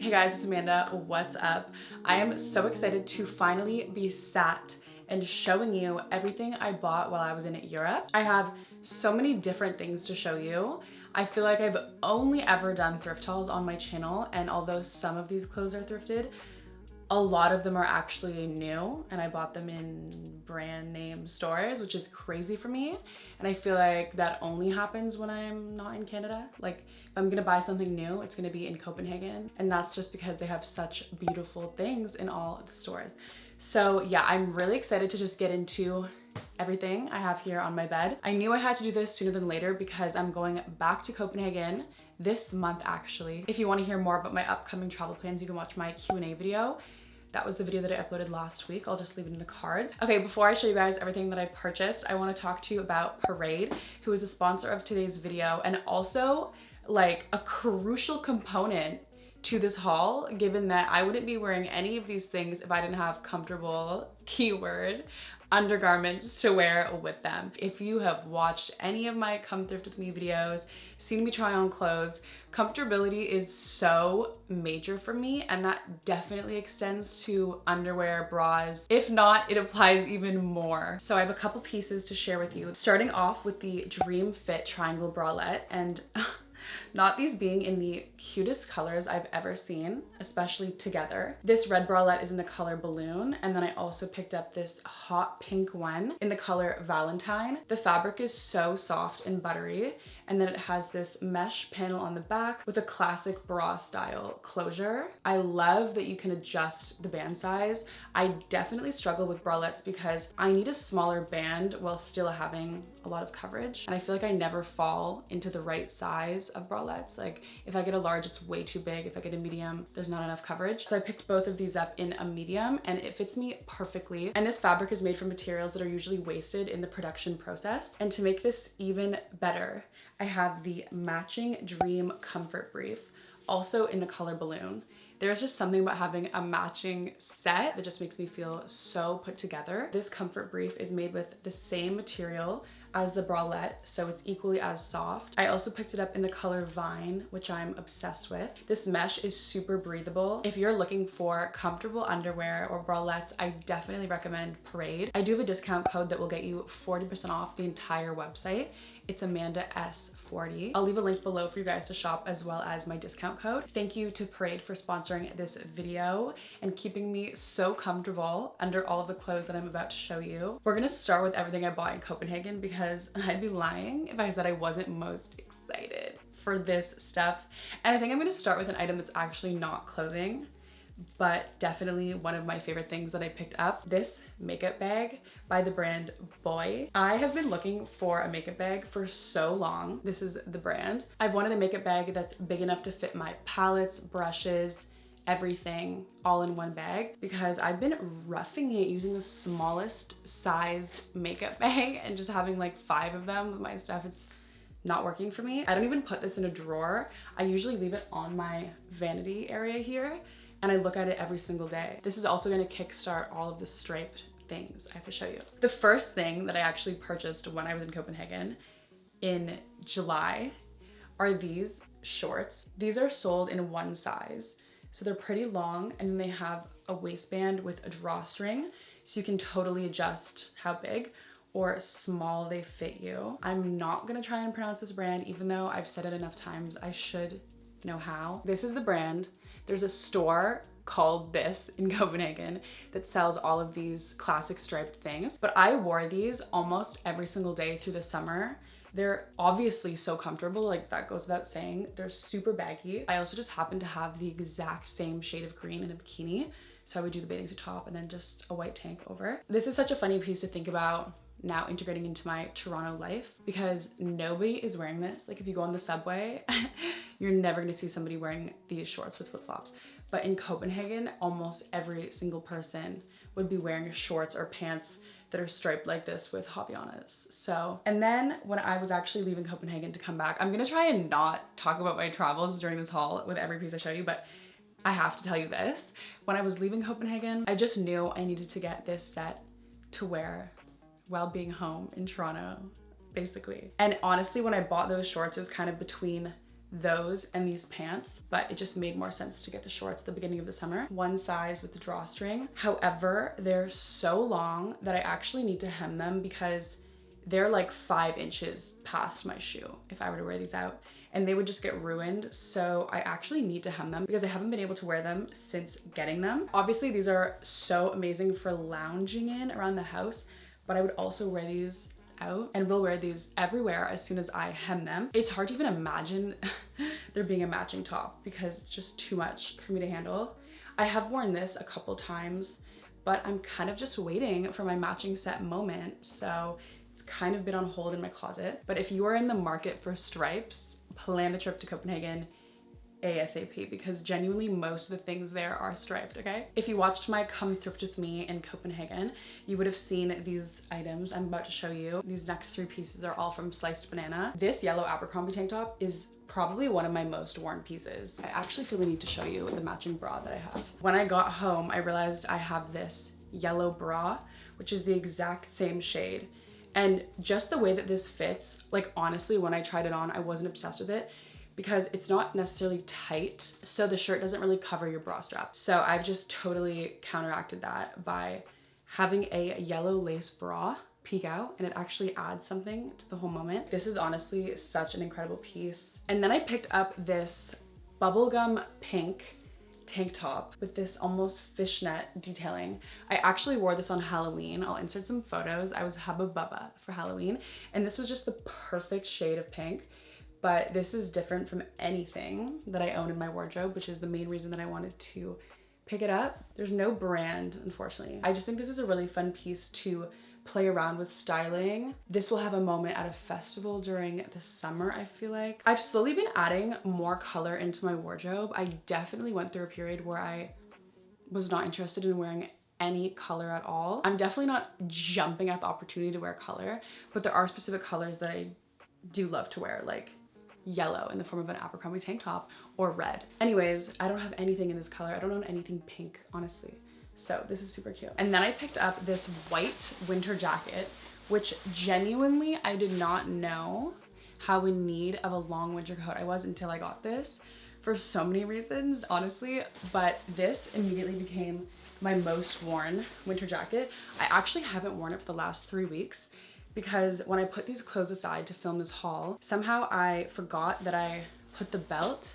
Hey guys, it's Amanda. What's up? I am so excited to finally be sat and showing you everything I bought while I was in Europe. I have so many different things to show you. I feel like I've only ever done thrift hauls on my channel, and although some of these clothes are thrifted, a lot of them are actually new and I bought them in brand name stores, which is crazy for me. And I feel like that only happens when I'm not in Canada. Like if I'm gonna buy something new, it's gonna be in Copenhagen. And that's just because they have such beautiful things in all of the stores. So yeah, I'm really excited to just get into everything I have here on my bed. I knew I had to do this sooner than later because I'm going back to Copenhagen this month actually. If you want to hear more about my upcoming travel plans, you can watch my Q&A video. That was the video that I uploaded last week. I'll just leave it in the cards. Okay, before I show you guys everything that I purchased, I want to talk to you about Parade, who is the sponsor of today's video and also like a crucial component to this haul, given that I wouldn't be wearing any of these things if I didn't have comfortable, keyword, undergarments to wear with them. If you have watched any of my Come Thrift With Me videos, seen me try on clothes, comfortability is so major for me, and that definitely extends to underwear, bras. If not, it applies even more. So I have a couple pieces to share with you. Starting off with the Dream Fit triangle bralette, and not these being in the cutest colors I've ever seen, especially together. This red bralette is in the color Balloon, and then I also picked up this hot pink one in the color Valentine. The fabric is so soft and buttery, and then it has this mesh panel on the back with a classic bra style closure. I love that you can adjust the band size. I definitely struggle with bralettes because I need a smaller band while still having a lot of coverage, and I feel like I never fall into the right size of bralettes. Like if I get a large, it's way too big. If I get a medium, there's not enough coverage. So I picked both of these up in a medium and it fits me perfectly. And this fabric is made from materials that are usually wasted in the production process. And to make this even better, I have the matching Dream Comfort Brief, also in the color Balloon. There's just something about having a matching set that just makes me feel so put together. This comfort brief is made with the same material as the bralette, so it's equally as soft. I also picked it up in the color Vine, which I'm obsessed with. This mesh is super breathable. If you're looking for comfortable underwear or bralettes, I definitely recommend Parade. I do have a discount code that will get you 40% off the entire website. It's Amanda S40. I'll leave a link below for you guys to shop as well as my discount code. Thank you to Parade for sponsoring this video and keeping me so comfortable under all of the clothes that I'm about to show you. We're gonna start with everything I bought in Copenhagen because I'd be lying if I said I wasn't most excited for this stuff. And I think I'm gonna start with an item that's actually not clothing, but definitely one of my favorite things that I picked up. This makeup bag by the brand Boy. I have been looking for a makeup bag for so long. This is the brand. I've wanted a makeup bag that's big enough to fit my palettes, brushes, everything all in one bag because I've been roughing it using the smallest sized makeup bag and just having like 5 of them with my stuff. It's not working for me. I don't even put this in a drawer. I usually leave it on my vanity area here, and I look at it every single day. This is also gonna kickstart all of the striped things I have to show you. The first thing that I actually purchased when I was in Copenhagen in July are these shorts. These are sold in one size. So they're pretty long, and then they have a waistband with a drawstring, so you can totally adjust how big or small they fit you. I'm not gonna try and pronounce this brand, even though I've said it enough times, I should know how. This is the brand. There's a store called this in Copenhagen that sells all of these classic striped things, but I wore these almost every single day through the summer. They're obviously so comfortable, like that goes without saying. They're super baggy. I also just happen to have the exact same shade of green in a bikini, so I would do the bathing suit top and then just a white tank over. This is such a funny piece to think about now integrating into my Toronto life because nobody is wearing this. Like if you go on the subway, you're never gonna see somebody wearing these shorts with flip-flops. But in Copenhagen, almost every single person would be wearing shorts or pants that are striped like this with Havaianas. So, and then when I was actually leaving Copenhagen to come back, I'm gonna try and not talk about my travels during this haul with every piece I show you, but I have to tell you this. When I was leaving Copenhagen, I just knew I needed to get this set to wear while being home in Toronto, basically. And honestly, when I bought those shorts, it was kind of between those and these pants, but it just made more sense to get the shorts at the beginning of the summer. One size with the drawstring. However, they're so long that I actually need to hem them because they're like 5 inches past my shoe if I were to wear these out, and they would just get ruined. So I actually need to hem them because I haven't been able to wear them since getting them. Obviously, these are so amazing for lounging in around the house, but I would also wear these out and will wear these everywhere as soon as I hem them. It's hard to even imagine there being a matching top because it's just too much for me to handle. I have worn this a couple times, but I'm kind of just waiting for my matching set moment. So it's kind of been on hold in my closet. But if you are in the market for stripes, plan a trip to Copenhagen ASAP, because genuinely most of the things there are striped, okay? If you watched my Come Thrift With Me in Copenhagen, you would have seen these items I'm about to show you. These next 3 pieces are all from Sliced Banana. This yellow Abercrombie tank top is probably one of my most worn pieces. I actually feel the need to show you the matching bra that I have. When I got home, I realized I have this yellow bra, which is the exact same shade. And just the way that this fits, like honestly, when I tried it on, I wasn't obsessed with it, because it's not necessarily tight, so the shirt doesn't really cover your bra strap. So I've just totally counteracted that by having a yellow lace bra peek out, and it actually adds something to the whole moment. This is honestly such an incredible piece. And then I picked up this bubblegum pink tank top with this almost fishnet detailing. I actually wore this on Halloween. I'll insert some photos. I was Hubba Bubba for Halloween, and this was just the perfect shade of pink. But this is different from anything that I own in my wardrobe, which is the main reason that I wanted to pick it up. There's no brand, unfortunately. I just think this is a really fun piece to play around with styling. This will have a moment at a festival during the summer, I feel like. I've slowly been adding more color into my wardrobe. I definitely went through a period where I was not interested in wearing any color at all. I'm definitely not jumping at the opportunity to wear color, but there are specific colors that I do love to wear, like yellow in the form of an Abercrombie tank top, or red. Anyways, I don't have anything in this color. I don't own anything pink, honestly. So this is super cute. And then I picked up this white winter jacket, which genuinely I did not know how in need of a long winter coat I was until I got this, for so many reasons, honestly. But this immediately became my most worn winter jacket. I actually haven't worn it for the last 3 weeks, because when I put these clothes aside to film this haul, somehow I forgot that I put the belt,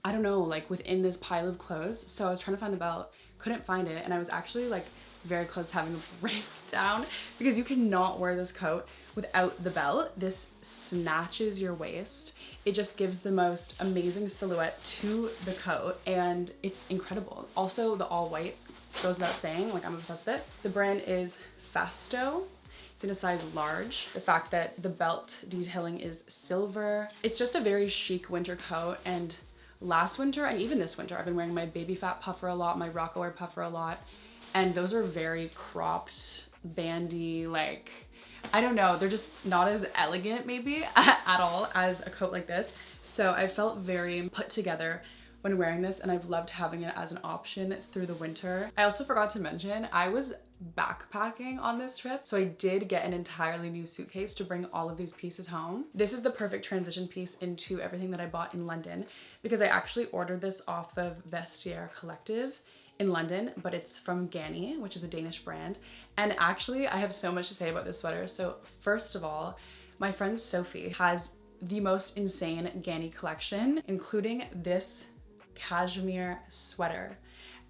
I don't know, like within this pile of clothes. So I was trying to find the belt, couldn't find it, and I was actually like very close to having a breakdown, because you cannot wear this coat without the belt. This snatches your waist. It just gives the most amazing silhouette to the coat, and it's incredible. Also, the all white goes without saying, like I'm obsessed with it. The brand is Fasto. It's in a size large. The fact that the belt detailing is silver. It's just a very chic winter coat. And last winter, and even this winter, I've been wearing my baby fat puffer a lot, my Rockaware puffer a lot. And those are very cropped, bandy, like, I don't know, they're just not as elegant maybe at all as a coat like this. So I felt very put together when wearing this, and I've loved having it as an option through the winter. I also forgot to mention, I was backpacking on this trip, so I did get an entirely new suitcase to bring all of these pieces home. This is the perfect transition piece into everything that I bought in London, because I actually ordered this off of Vestiaire Collective in London, but it's from Ganni, which is a Danish brand. And actually, I have so much to say about this sweater. So first of all, my friend Sophie has the most insane Ganni collection, including this cashmere sweater.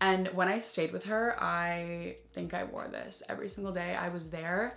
And when I stayed with her, I think I wore this every single day I was there.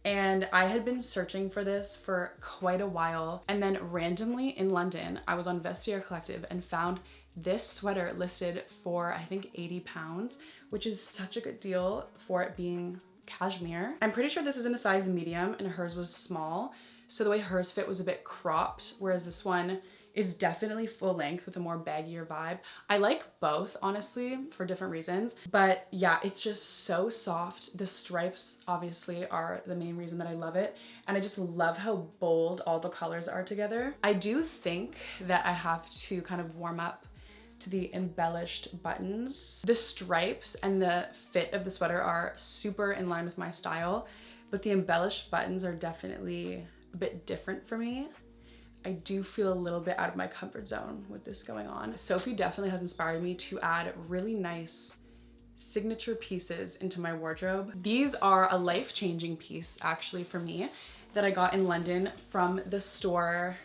And I had been searching for this for quite a while. And then randomly in London, I was on Vestiaire Collective and found this sweater listed for, I think, £80, which is such a good deal for it being cashmere. I'm pretty sure this is in a size medium and hers was small. So the way hers fit was a bit cropped, whereas this one is definitely full length with a more baggier vibe. I like both, honestly, for different reasons. But yeah, it's just so soft. The stripes obviously are the main reason that I love it. And I just love how bold all the colors are together. I do think that I have to kind of warm up to the embellished buttons. The stripes and the fit of the sweater are super in line with my style, but the embellished buttons are definitely a bit different for me. I do feel a little bit out of my comfort zone with this going on. Sophie definitely has inspired me to add really nice signature pieces into my wardrobe. These are a life-changing piece actually for me that I got in London from the store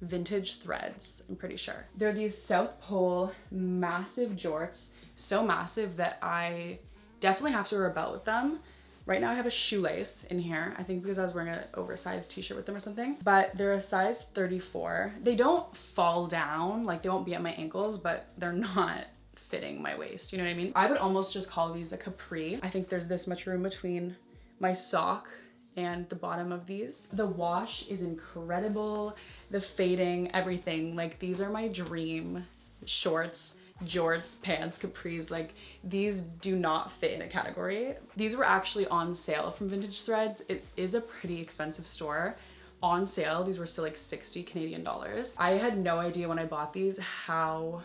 Vintage Threads, I'm pretty sure. They're these South Pole massive jorts, so massive that I definitely have to rebel with them. Right now I have a shoelace in here, I think because I was wearing an oversized t-shirt with them or something, but they're a size 34. They don't fall down, like they won't be at my ankles, but they're not fitting my waist, you know what I mean? I would almost just call these a capri. I think there's this much room between my sock and the bottom of these. The wash is incredible, the fading, everything. Like these are my dream shorts, jorts, pants, capris. Like these do not fit in a category. These were actually on sale from Vintage Threads. It is a pretty expensive store. On sale, these were still like 60 Canadian dollars. I had no idea when I bought these how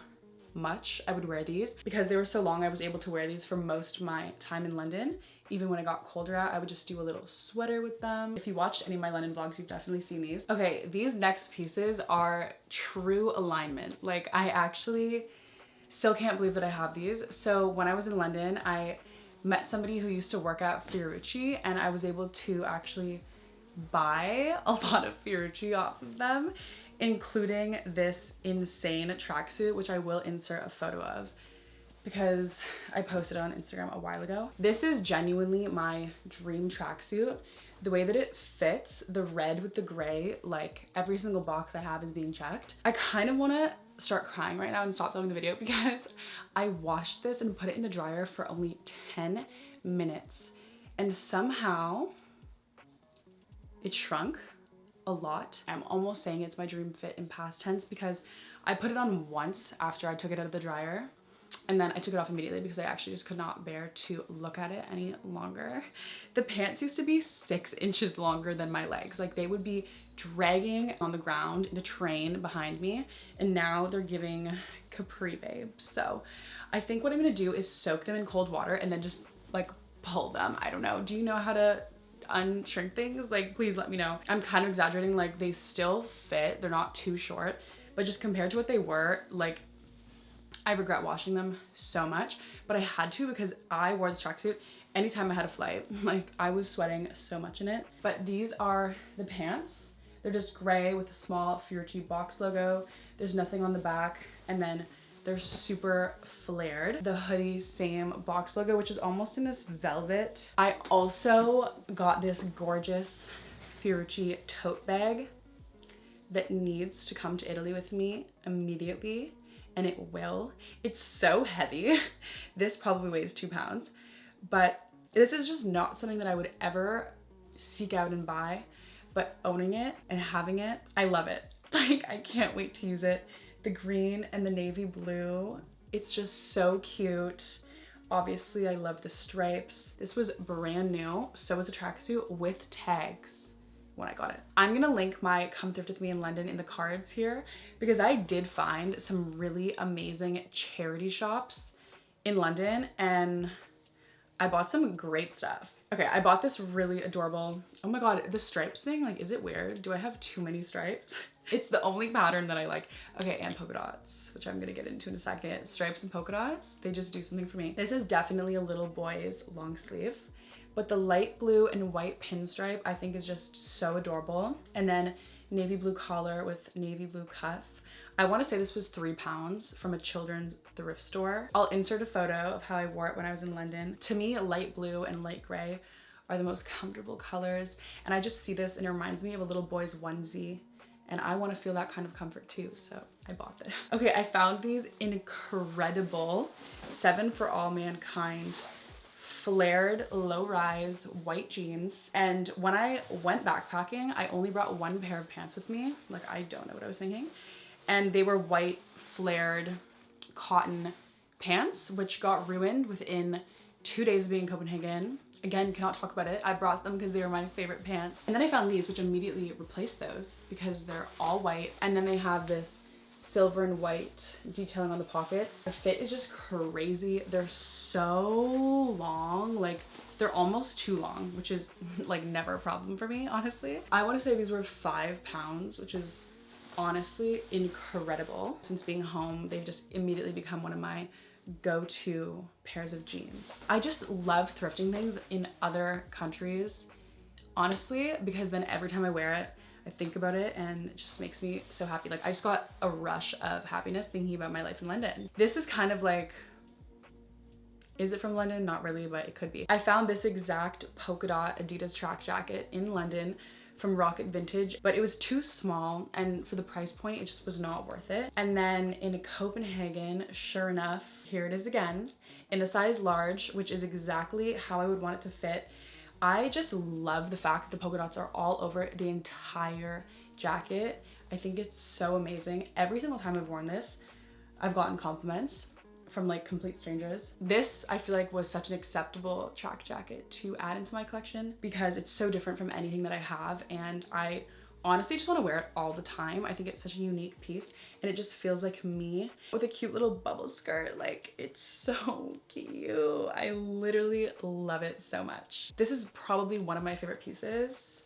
much I would wear these. Because they were so long, I was able to wear these for most of my time in London. Even when it got colder out, I would just do a little sweater with them. If you watched any of my London vlogs, you've definitely seen these. Okay, these next pieces are true alignment. Like I actually still can't believe that I have these. So when I was in London, I met somebody who used to work at Fiorucci, and I was able to actually buy a lot of Fiorucci off of them, including this insane tracksuit, which I will insert a photo of because I posted it on Instagram a while ago. This is genuinely my dream tracksuit. The way that it fits, the red with the gray, like every single box I have is being checked. I kind of want to start crying right now and stop filming the video because I washed this and put it in the dryer for only 10 minutes and somehow it shrunk a lot. I'm almost saying it's my dream fit in past tense because I put it on once after I took it out of the dryer and then I took it off immediately because I actually just could not bear to look at it any longer. The pants used to be 6 inches longer than my legs. Like they would be dragging on the ground in a train behind me, and now they're giving capri babe. So I think what I'm gonna do is soak them in cold water and then just like pull them. I don't know. Do you know how to unshrink things? Like please let me know. I'm kind of exaggerating, like they still fit. They're not too short, but just compared to what they were, like I regret washing them so much, but I had to because I wore this tracksuit anytime I had a flight. Like I was sweating so much in it. But these are the pants. They're just gray with a small Fiorucci box logo. There's nothing on the back, and then they're super flared. The hoodie, same box logo, which is almost in this velvet. I also got this gorgeous Fiorucci tote bag that needs to come to Italy with me immediately. And it will. It's so heavy. This probably weighs 2 pounds, but this is just not something that I would ever seek out and buy, but owning it and having it, I love it. Like I can't wait to use it. The green and the navy blue, it's just so cute. Obviously I love the stripes. This was brand new. So was the tracksuit with tags when I got it. I'm gonna link my Come Thrift With Me in London in the cards here because I did find some really amazing charity shops in London and I bought some great stuff. Okay, I bought this really adorable, oh my god, the stripes thing, like is it weird? Do I have too many stripes? It's the only pattern that I like. Okay, and polka dots, which I'm gonna get into in a second. Stripes and polka dots, they just do something for me. This is definitely a little boy's long sleeve, but the light blue and white pinstripe I think is just so adorable. And then navy blue collar with navy blue cuff. I want to say this was £3 from a children's thrift store. I'll insert a photo of how I wore it when I was in London. To me, light blue and light gray are the most comfortable colors. And I just see this and it reminds me of a little boy's onesie. And I want to feel that kind of comfort too, so I bought this. Okay, I found these incredible 7 for All Mankind flared low-rise white jeans. And when I went backpacking, I only brought 1 pair of pants with me. Like, I don't know what I was thinking. And they were white flared cotton pants, which got ruined within 2 days of being in Copenhagen. Again, cannot talk about it. I brought them because they were my favorite pants. And then I found these, which immediately replaced those because they're all white. And then they have this silver and white detailing on the pockets. The fit is just crazy. They're so long, like they're almost too long, which is like never a problem for me, honestly. I want to say these were £5, which is honestly incredible. Since being home, they've just immediately become one of my go-to pairs of jeans. I just love thrifting things in other countries, honestly, because then every time I wear it, I think about it and it just makes me so happy. Like I just got a rush of happiness thinking about my life in London. This is kind of like, is it from London? Not really, but it could be. I found this exact polka dot Adidas track jacket in London from Rocket Vintage, but it was too small, and for the price point, it just was not worth it. And then in Copenhagen, sure enough, here it is again, in a size large, which is exactly how I would want it to fit. I just love the fact that the polka dots are all over the entire jacket. I think it's so amazing. Every single time I've worn this, I've gotten compliments from like complete strangers. This I feel like was such an acceptable track jacket to add into my collection because it's so different from anything that I have, and I honestly just want to wear it all the time. I think it's such a unique piece and it just feels like me with a cute little bubble skirt. Like it's so cute. I literally love it so much. This is probably one of my favorite pieces.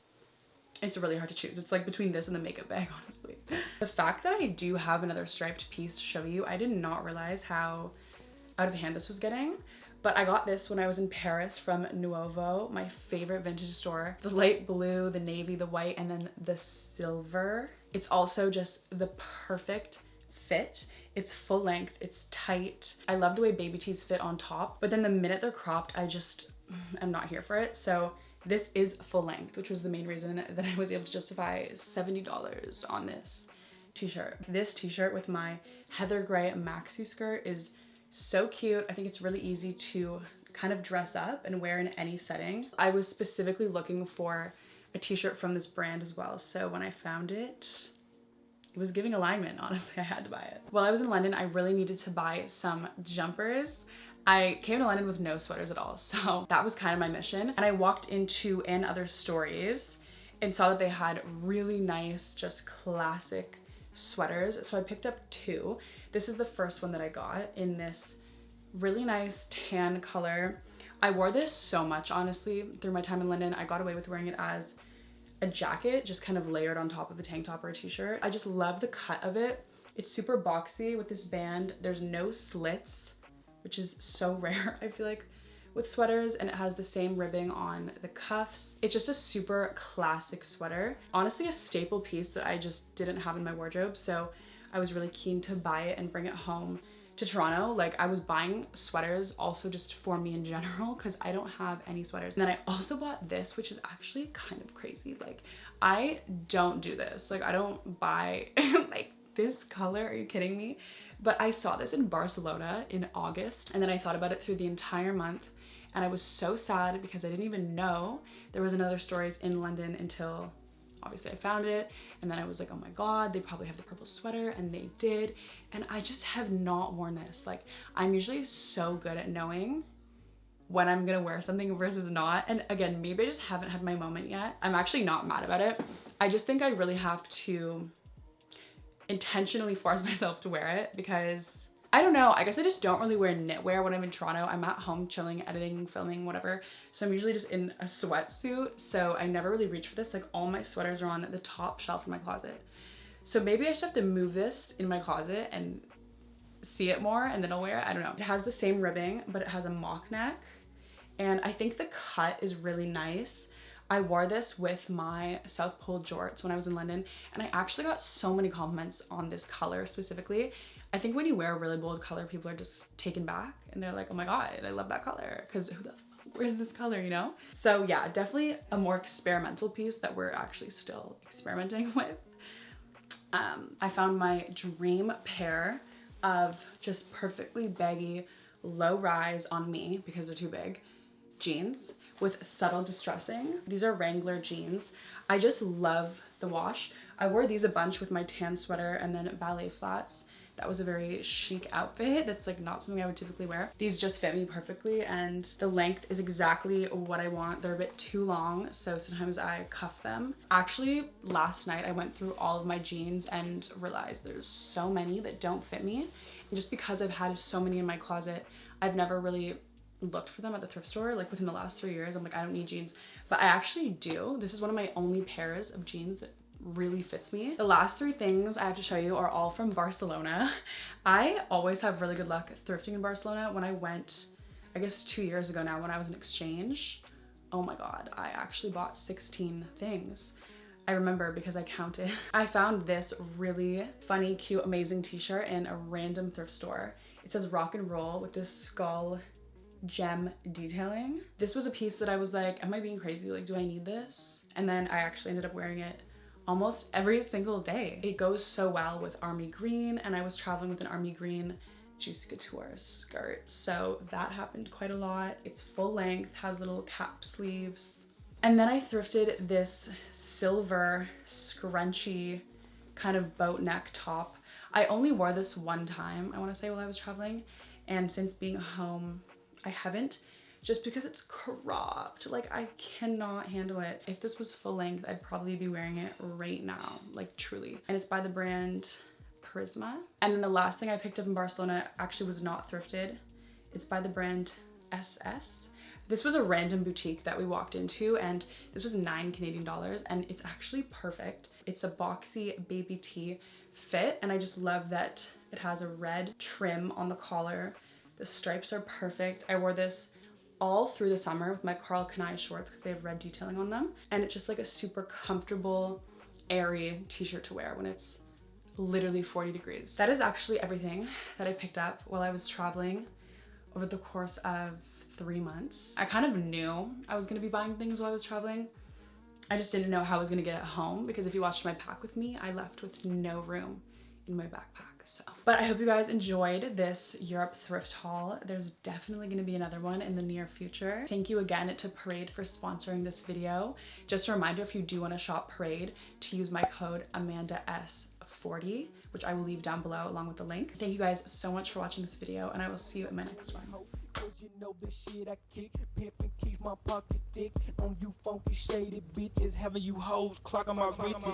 It's really hard to choose. It's like between this and the makeup bag, honestly. The fact that I do have another striped piece to show you, I did not realize how out of hand this was getting, but I got this when I was in Paris from Nuovo, my favorite vintage store. The light blue, the navy, the white, and then the silver. It's also just the perfect fit. It's full length, it's tight. I love the way baby tees fit on top, but then the minute they're cropped, I'm not here for it. So this is full length, which was the main reason that I was able to justify $70 on this t-shirt. This t-shirt with my heather gray maxi skirt is so cute. I think it's really easy to kind of dress up and wear in any setting. I was specifically looking for a t-shirt from this brand as well. So when I found it, it was giving alignment. Honestly, I had to buy it. While I was in London, I really needed to buy some jumpers. I came to London with no sweaters at all, so that was kind of my mission. And I walked into & Other Stories and saw that they had really nice, just classic sweaters. So I picked up two. This is the first one that I got in this really nice tan color. I wore this so much, honestly, through my time in London. I got away with wearing it as a jacket, just kind of layered on top of a tank top or a t-shirt. I just love the cut of it. It's super boxy with this band. There's no slits, which is so rare, I feel like, with sweaters, and it has the same ribbing on the cuffs. It's just a super classic sweater. Honestly, a staple piece that I just didn't have in my wardrobe, so I was really keen to buy it and bring it home to Toronto. Like I was buying sweaters also just for me in general because I don't have any sweaters. And then I also bought this, which is actually kind of crazy. Like I don't do this. Like I don't buy like this color. Are you kidding me? But I saw this in Barcelona in August, and then I thought about it through the entire month, and I was so sad because I didn't even know there was another Stories in London until obviously I found it, and then I was like, oh my god, they probably have the purple sweater, and they did, and I just have not worn this. Like I'm usually so good at knowing when I'm gonna wear something versus not, and again, maybe I just haven't had my moment yet. I'm actually not mad about it. I just think I really have to intentionally force myself to wear it because I don't know, I guess I just don't really wear knitwear when I'm in Toronto. I'm at home chilling, editing, filming, whatever. So I'm usually just in a sweatsuit. So I never really reach for this. Like all my sweaters are on the top shelf in my closet. So maybe I should have to move this in my closet and see it more and then I'll wear it. I don't know. It has the same ribbing, but it has a mock neck. And I think the cut is really nice. I wore this with my South Pole jorts when I was in London, and I actually got so many compliments on this color specifically. I think when you wear a really bold color, people are just taken back and they're like, oh my god, I love that color, because who the fuck wears this color, you know? So yeah, definitely a more experimental piece that we're actually still experimenting with. I found my dream pair of just perfectly baggy, low rise on me because they're too big, jeans with subtle distressing. These are Wrangler jeans. I just love the wash. I wore these a bunch with my tan sweater and then ballet flats. That was a very chic outfit. That's like not something I would typically wear. These just fit me perfectly, and the length is exactly what I want. They're a bit too long, so sometimes I cuff them. Actually, last night I went through all of my jeans and realized there's so many that don't fit me. And just because I've had so many in my closet, I've never really looked for them at the thrift store. Like within the last 3 years, I'm like, I don't need jeans, but I actually do. This is one of my only pairs of jeans that really fits me. The last three things I have to show you are all from Barcelona. I always have really good luck thrifting in Barcelona. When I went, I guess 2 years ago now, when I was in exchange, oh my God, I actually bought 16 things. I remember because I counted. I found this really funny, cute, amazing t-shirt in a random thrift store. It says rock and roll with this skull gem detailing. This was a piece that I was like, am I being crazy? Like, do I need this? And then I actually ended up wearing it almost every single day. It goes so well with army green, and I was traveling with an army green Juicy Couture skirt. So that happened quite a lot. It's full length, has little cap sleeves. And then I thrifted this silver scrunchy kind of boat neck top. I only wore this one time, I wanna say, while I was traveling. And since being home, I haven't, just because it's cropped. Like, I cannot handle it. If this was full length, I'd probably be wearing it right now, like truly. And it's by the brand Prisma. And then the last thing I picked up in Barcelona actually was not thrifted. It's by the brand SS. This was a random boutique that we walked into, and this was $9 Canadian, and it's actually perfect. It's a boxy baby tee fit, and I just love that it has a red trim on the collar. The stripes are perfect. I wore this all through the summer with my Carl Kanai shorts because they have red detailing on them, and it's just like a super comfortable, airy t-shirt to wear when it's literally 40 degrees. That is actually everything that I picked up while I was traveling over the course of 3 months. I kind of knew I was gonna be buying things while I was traveling. I just didn't know how I was gonna get it home, because if you watched my pack with me, I left with no room in my backpack. So, but I hope you guys enjoyed this Europe thrift haul. There's definitely gonna be another one in the near future. Thank you again to Parade for sponsoring this video. Just a reminder, if you do wanna shop Parade, to use my code AmandaS40, which I will leave down below along with the link. Thank you guys so much for watching this video, and I will see you in my next one. Cause you know the shit I kick, pimpin' keeps my pockets thick. On you funky shaded bitches, having you hoes clocking my riches.